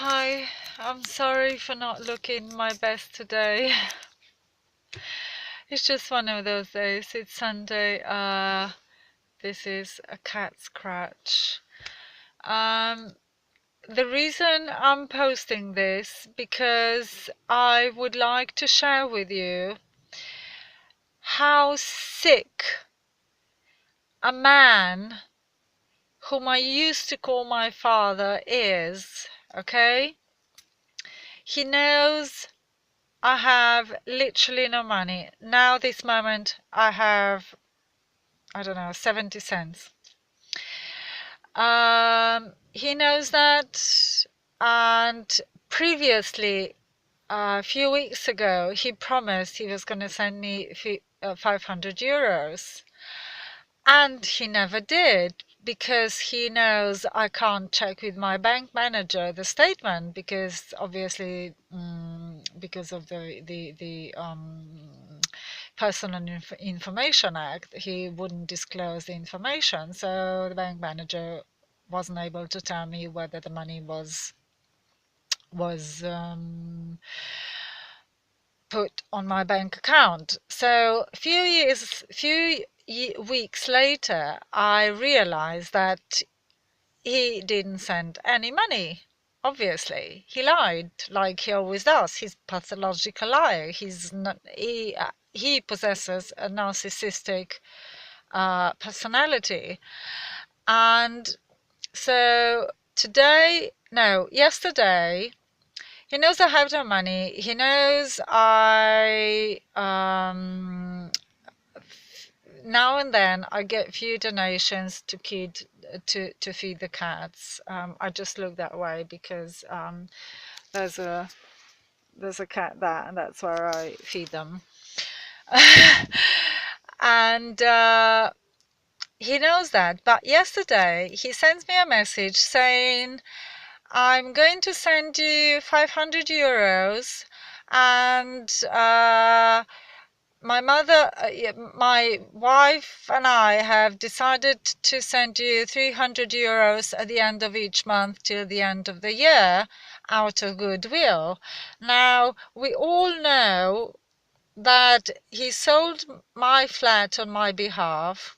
Hi, I'm sorry for not looking my best today. It's just one of those days. It's Sunday. This is a cat scratch. Um, the reason I'm posting this because I would like to share with you how sick a man whom I used to call my father is. Okay? He knows I have literally no money. Now, this moment, I have, I don't know, 70 cents. He knows that, and previously, a few weeks ago, he promised he was going to send me 500 euros. And he never did because he knows I can't check with my bank manager the statement because obviously because of the Personal Information Act, he wouldn't disclose the information. So the bank manager wasn't able to tell me whether the money was put on my bank account. So a few weeks later, I realized that he didn't send any money. Obviously, he lied like he always does. He's a pathological liar. He's not. He possesses a narcissistic personality, and so yesterday. He knows I have no money. He knows I now and then I get few donations to feed the cats. I just look that way because there's a there's a cat there, and that's where I feed them. And he knows that. But yesterday he sends me a message saying, I'm going to send you 500 euros and my wife and I have decided to send you 300 euros at the end of each month till the end of the year out of goodwill. Now, we all know that he sold my flat on my behalf,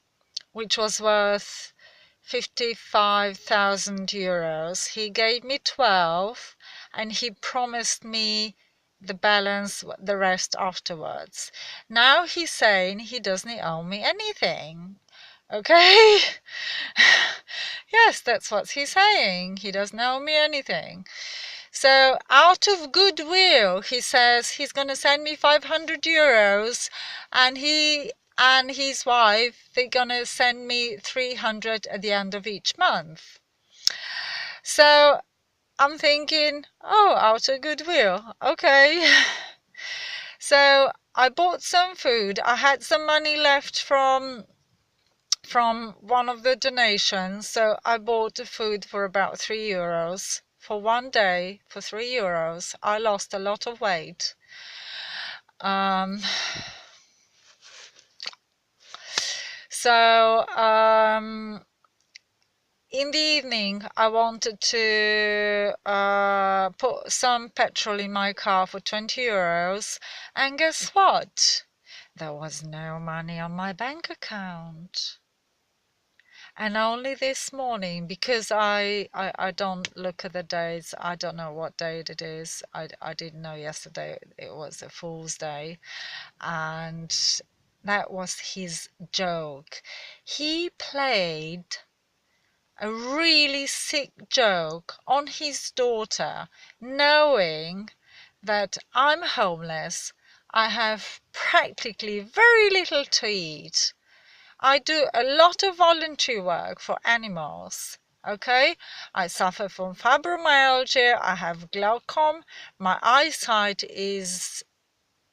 which was worth 55,000 euros. He gave me 12 and he promised me the balance, the rest afterwards. Now he's saying he doesn't owe me anything. Okay? Yes, that's what he's saying. He doesn't owe me anything. So, out of goodwill, he says he's going to send me 500 euros and he and his wife, they're going to send me 300 at the end of each month. So, I'm thinking, oh, out of goodwill. Okay. So, I bought some food. I had some money left from one of the donations, so I bought the food for about 3 euros. For one day, for 3 euros, I lost a lot of weight. So, in the evening, I wanted to put some petrol in my car for 20 euros, and guess what? There was no money on my bank account. And only this morning, because I don't look at the dates, I don't know what date it is. I didn't know yesterday it was a Fool's Day. And that was his joke. He played a really sick joke on his daughter, knowing that I'm homeless. I have practically very little to eat. I do a lot of voluntary work for animals. Okay, I suffer from fibromyalgia, I have glaucoma, my eyesight is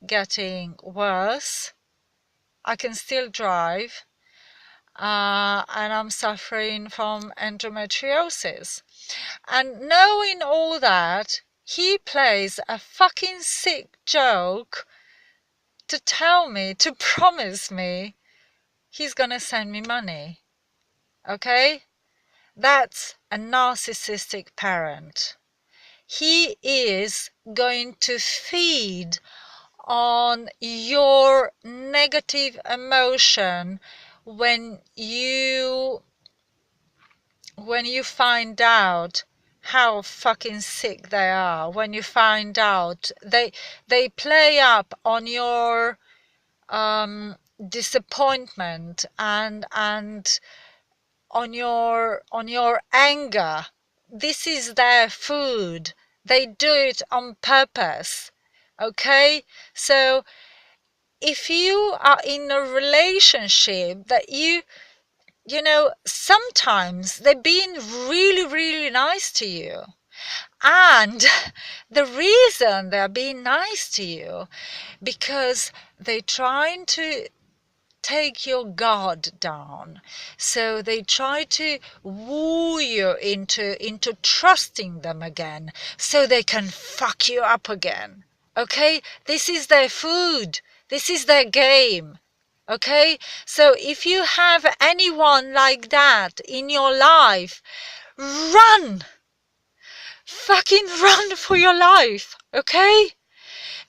getting worse, I can still drive, and I'm suffering from endometriosis. And knowing all that, he plays a fucking sick joke to tell me, to promise me he's gonna send me money. Okay? That's a narcissistic parent. he is going to feed on your negative emotion when you find out how fucking sick they are, when you find out they play up on your disappointment and on your anger. This is their food. They do it on purpose. Okay? So if you are in a relationship that you know, sometimes they're being really, really nice to you. And the reason they're being nice to you, because they're trying to take your guard down. So they try to woo you into trusting them again, so they can fuck you up again. Okay? This is their food. This is their game. Okay? So if you have anyone like that in your life, run! Fucking run for your life. Okay?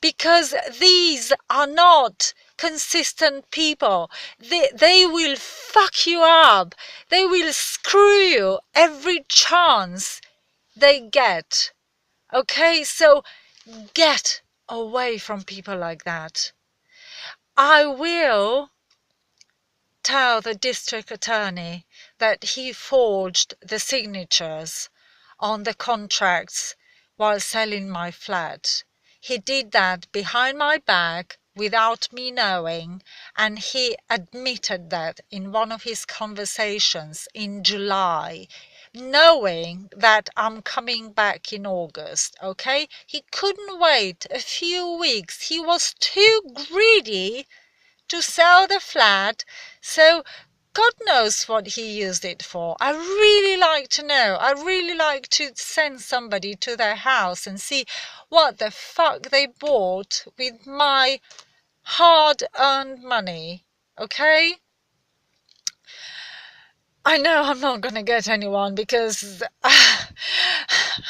Because these are not consistent people. They will fuck you up. They will screw you every chance they get. Okay? So get away from people like that. I will tell the district attorney that he forged the signatures on the contracts while selling my flat. He did that behind my back without me knowing, and he admitted that in one of his conversations in July, knowing that I'm coming back in August. Okay? He couldn't wait a few weeks. He was too greedy to sell the flat, so God knows what he used it for. I really like to know. I really like to send somebody to their house and see what the fuck they bought with my hard-earned money. Okay? I know I'm not gonna get anyone because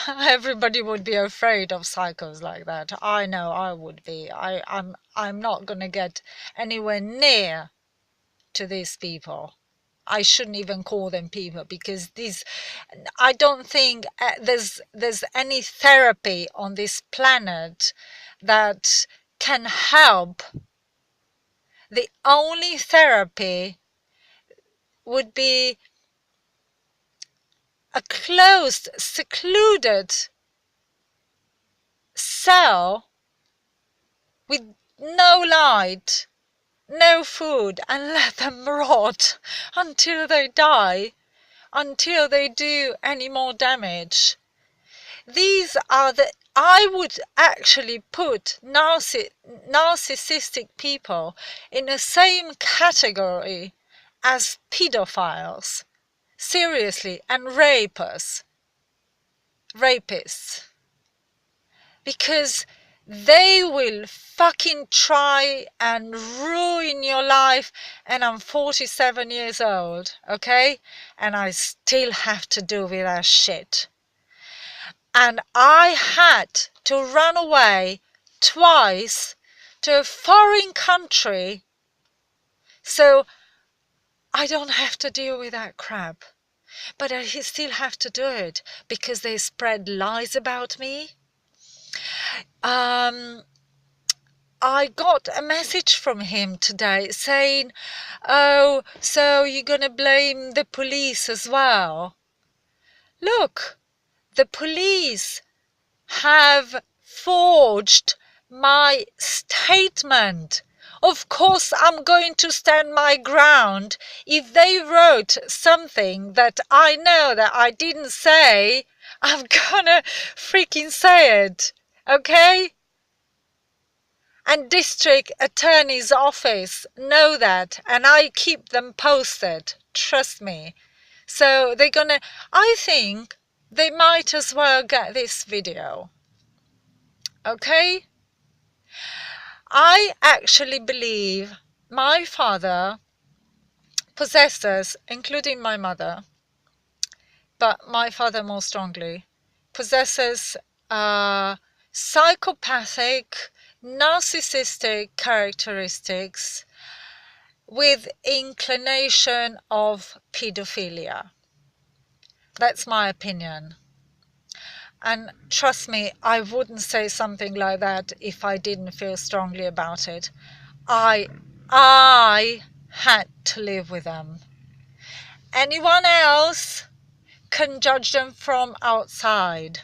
everybody would be afraid of psychos like that. I know I would be. I'm not gonna get anywhere near to these people. I shouldn't even call them people, because I don't think there's any therapy on this planet that can help. The only therapy would be a closed, secluded cell with no light, no food, and let them rot until they die, until they do any more damage. These are I would actually put narcissistic people in the same category as pedophiles. Seriously, and rapists. Because they will fucking try and ruin your life. And I'm 47 years old, okay? And I still have to do with that shit. And I had to run away twice to a foreign country so I don't have to deal with that crap. But I still have to do it because they spread lies about me. I got a message from him today saying, oh, so you're gonna blame the police as well. Look, the police have forged my statement. Of course I'm going to stand my ground. If they wrote something that I know that I didn't say, I'm gonna freaking say it. Okay? And district attorney's office know that, and I keep them posted. Trust me. So they're gonna, I think they might as well get this video. Okay? I actually believe my father possesses, including my mother, but my father more strongly, possesses psychopathic, narcissistic characteristics with inclination of pedophilia. That's my opinion. And trust me, I wouldn't say something like that if I didn't feel strongly about it. I had to live with them. Anyone else can judge them from outside.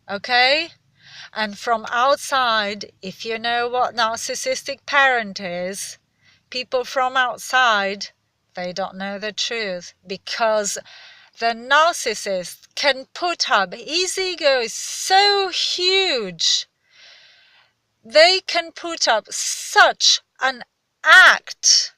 Okay? And from outside, if you know what narcissistic parent is, people from outside, they don't know the truth, because the narcissist can put up, his ego is so huge, they can put up such an act.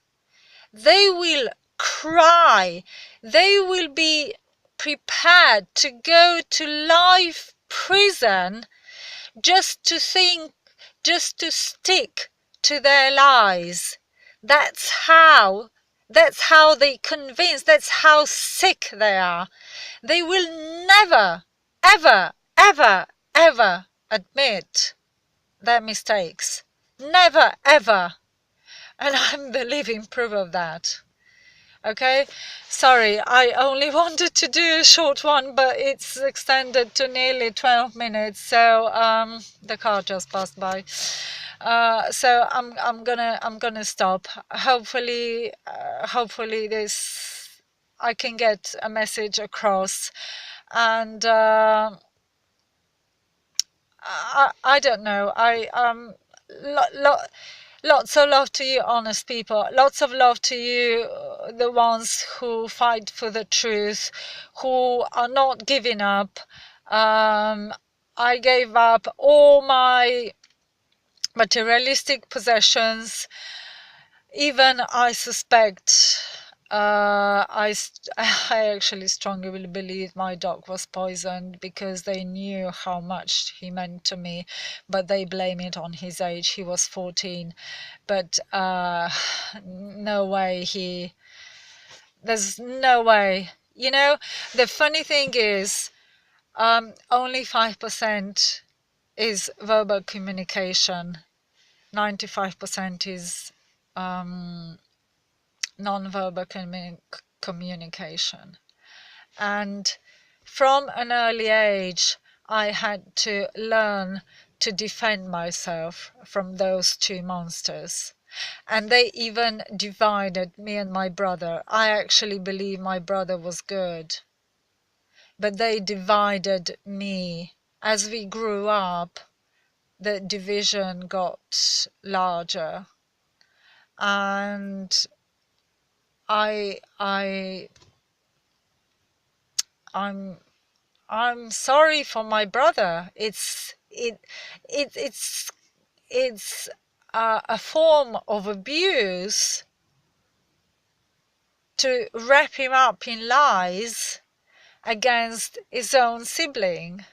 They will cry, they will be prepared to go to life prison just to stick to their lies. That's how they convince, that's how sick they are. They will never, ever, ever, ever admit their mistakes. Never, ever. And I'm the living proof of that. Okay, sorry, I only wanted to do a short one, but it's extended to nearly 12 minutes. So the car just passed by. So I'm gonna stop. Hopefully this, I can get a message across, and I don't know. Lots of love to you, honest people. Lots of love to you, the ones who fight for the truth, who are not giving up. I gave up all my materialistic possessions. Even I suspect, I actually strongly believe my dog was poisoned, because they knew how much he meant to me, but they blame it on his age. He was 14, but no way, there's no way. You know, the funny thing is, only 5% is verbal communication. 95% is non-verbal communication. And from an early age, I had to learn to defend myself from those two monsters. And they even divided me and my brother. I actually believe my brother was good, but they divided me. As we grew up, the division got larger, and I'm sorry for my brother. It's a form of abuse to wrap him up in lies against his own sibling.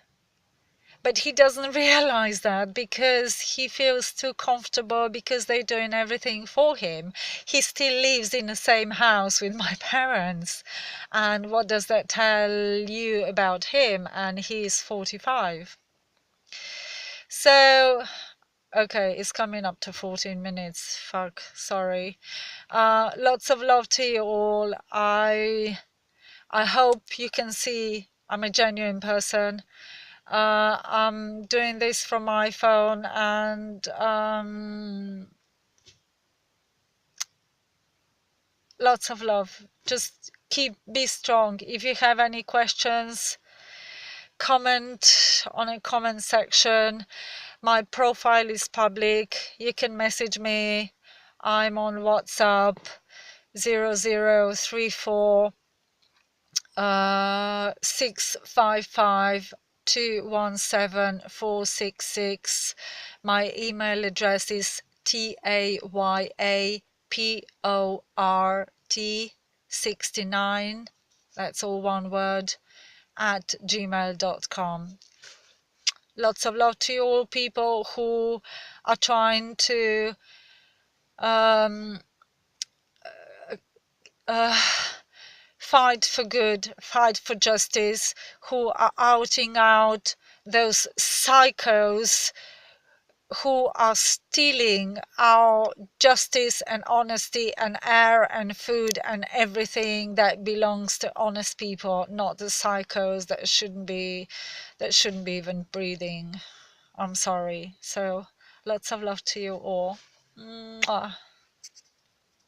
But he doesn't realize that, because he feels too comfortable, because they're doing everything for him. He still lives in the same house with my parents. And what does that tell you about him? And he's 45. So, okay, it's coming up to 14 minutes. Fuck, sorry. Lots of love to you all. I hope you can see I'm a genuine person. I'm doing this from my phone, and lots of love. Just be strong. If you have any questions, comment on a comment section. My profile is public. You can message me. I'm on WhatsApp 0034 655 217 466. My email address is tayaport69, that's all one word, at gmail.com. Lots of love to you all, people who are trying to fight for good, fight for justice, who are outing out those psychos who are stealing our justice and honesty and air and food and everything that belongs to honest people, not the psychos that shouldn't be even breathing. I'm sorry. So lots of love to you all. Mwah.